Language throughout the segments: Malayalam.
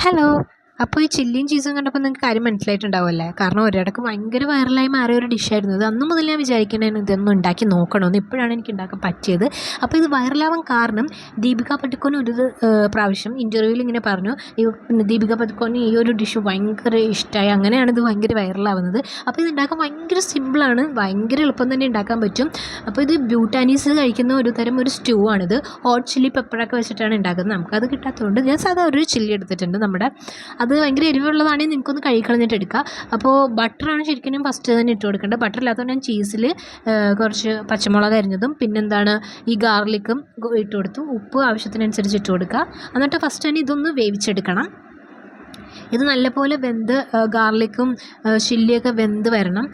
ഹലോ. അപ്പോൾ ഈ ചില്ലിയും ചീസും കണ്ടപ്പോൾ നിങ്ങൾക്ക് കാര്യം മനസ്സിലായിട്ടുണ്ടാവുമല്ലേ? കാരണം ഒരിടക്ക് ഭയങ്കര വൈറലായി മാറിയ ഒരു ഡിഷായിരുന്നു ഇത്. അന്ന് മുതൽ ഞാൻ വിചാരിക്കണേന് ഇതൊന്നും ഉണ്ടാക്കി നോക്കണമെന്ന്. ഇപ്പോഴാണ് എനിക്ക് ഉണ്ടാക്കാൻ പറ്റിയത്. അപ്പോൾ ഇത് വൈറലാവാൻ കാരണം ദീപിക പടുക്കോൻ ഒരു പ്രാവശ്യം ഇൻ്റർവ്യൂവിൽ ഇങ്ങനെ പറഞ്ഞു, ദീപിക പടുക്കോന് ഈ ഒരു ഡിഷ് ഭയങ്കര ഇഷ്ടമായി, അങ്ങനെയാണ് ഇത് ഭയങ്കര വൈറലാവുന്നത്. അപ്പോൾ ഇത് ഉണ്ടാക്കാൻ ഭയങ്കര സിമ്പിളാണ്, ഭയങ്കര എളുപ്പം തന്നെ ഉണ്ടാക്കാൻ പറ്റും. അപ്പോൾ ഇത് ബ്യൂട്ടാനീസ് കഴിക്കുന്ന ഒരു തരം ഒരു സ്റ്റൂ ആണിത്. ഹോട്ട് ചില്ലി പെപ്പറൊക്കെ വെച്ചിട്ടാണ് ഉണ്ടാക്കുന്നത്. നമുക്കത് കിട്ടാത്തതുകൊണ്ട് ഞാൻ സാധാ ഒരു ചില്ലി എടുത്തിട്ടുണ്ട്. അത് ഭയങ്കര എരിവുള്ളതാണെങ്കിൽ നിങ്ങൾക്കൊന്ന് കഴുകിക്കളഞ്ഞിട്ട് എടുക്കുക. അപ്പോൾ ബട്ടറാണ് ശരിക്കും ഫസ്റ്റ് തന്നെ ഇട്ട് കൊടുക്കേണ്ടത്. ബട്ടർ ഇല്ലാത്തതുകൊണ്ട് ഞാൻ ചീസിൽ കുറച്ച് പച്ചമുളക് അരിഞ്ഞതും പിന്നെന്താണ് ഈ ഗാർലിക്കും ഇട്ട് കൊടുത്തു. ഉപ്പ് ആവശ്യത്തിനനുസരിച്ച് ഇട്ട് കൊടുക്കുക. എന്നിട്ട് ഫസ്റ്റ് തന്നെ ഇതൊന്ന് വേവിച്ചെടുക്കണം. ഇത് നല്ലപോലെ വെന്ത് ഗാർലിക്കും ചില്ലിയൊക്കെ വെന്ത് വരണം.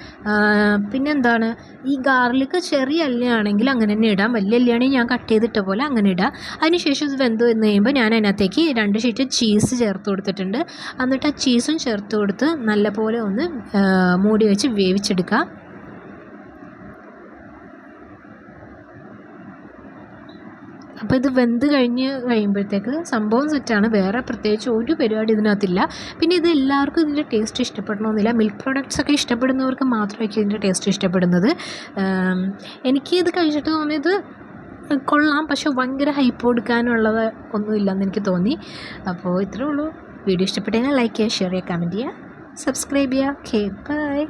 പിന്നെന്താണ് ഈ ഗാർലിക്ക് ചെറിയ അല്ലിയാണെങ്കിൽ അങ്ങനെ തന്നെ ഇടാം, വലിയ അല്ലിയാണെങ്കിൽ ഞാൻ കട്ട് ചെയ്തിട്ട പോലെ അങ്ങനെ ഇടാം. അതിനുശേഷം ഇത് വെന്ത് വന്ന് കഴിയുമ്പോൾ ഞാൻ അതിനകത്തേക്ക് 2 ഷീറ്റ് ചീസ് ചേർത്ത് കൊടുത്തിട്ടുണ്ട്. എന്നിട്ട് ആ ചീസും ചേർത്ത് കൊടുത്ത് നല്ലപോലെ ഒന്ന് മൂടി വെച്ച് വേവിച്ചെടുക്കുക. അപ്പോൾ ഇത് വെന്ത് കഴിയുമ്പോഴത്തേക്ക് സംഭവം സെറ്റാണ്. വേറെ പ്രത്യേകിച്ച് ഒരു പരിപാടി ഇതിനകത്തില്ല. പിന്നെ ഇത് എല്ലാവർക്കും ഇതിൻ്റെ ടേസ്റ്റ് ഇഷ്ടപ്പെടണമെന്നില്ല. മിൽക്ക് പ്രോഡക്റ്റ്സൊക്കെ ഇഷ്ടപ്പെടുന്നവർക്ക് മാത്രമായിരിക്കും ഇതിൻ്റെ ടേസ്റ്റ് ഇഷ്ടപ്പെടുന്നത്. എനിക്ക് ഇത് കഴിച്ചിട്ട് തോന്നിയത് കൊള്ളാം, പക്ഷെ ഭയങ്കര ഹൈപ്പ് കൊടുക്കാനുള്ളത് ഒന്നുമില്ലെന്ന് എനിക്ക് തോന്നി. അപ്പോൾ ഇത്രേ ഉള്ളൂ. വീഡിയോ ഇഷ്ടപ്പെട്ടെങ്കിൽ ലൈക്ക് ചെയ്യുക, ഷെയർ ചെയ്യുക, കമൻറ്റ് ചെയ്യുക, സബ്സ്ക്രൈബ് ചെയ്യുക. Okay, by.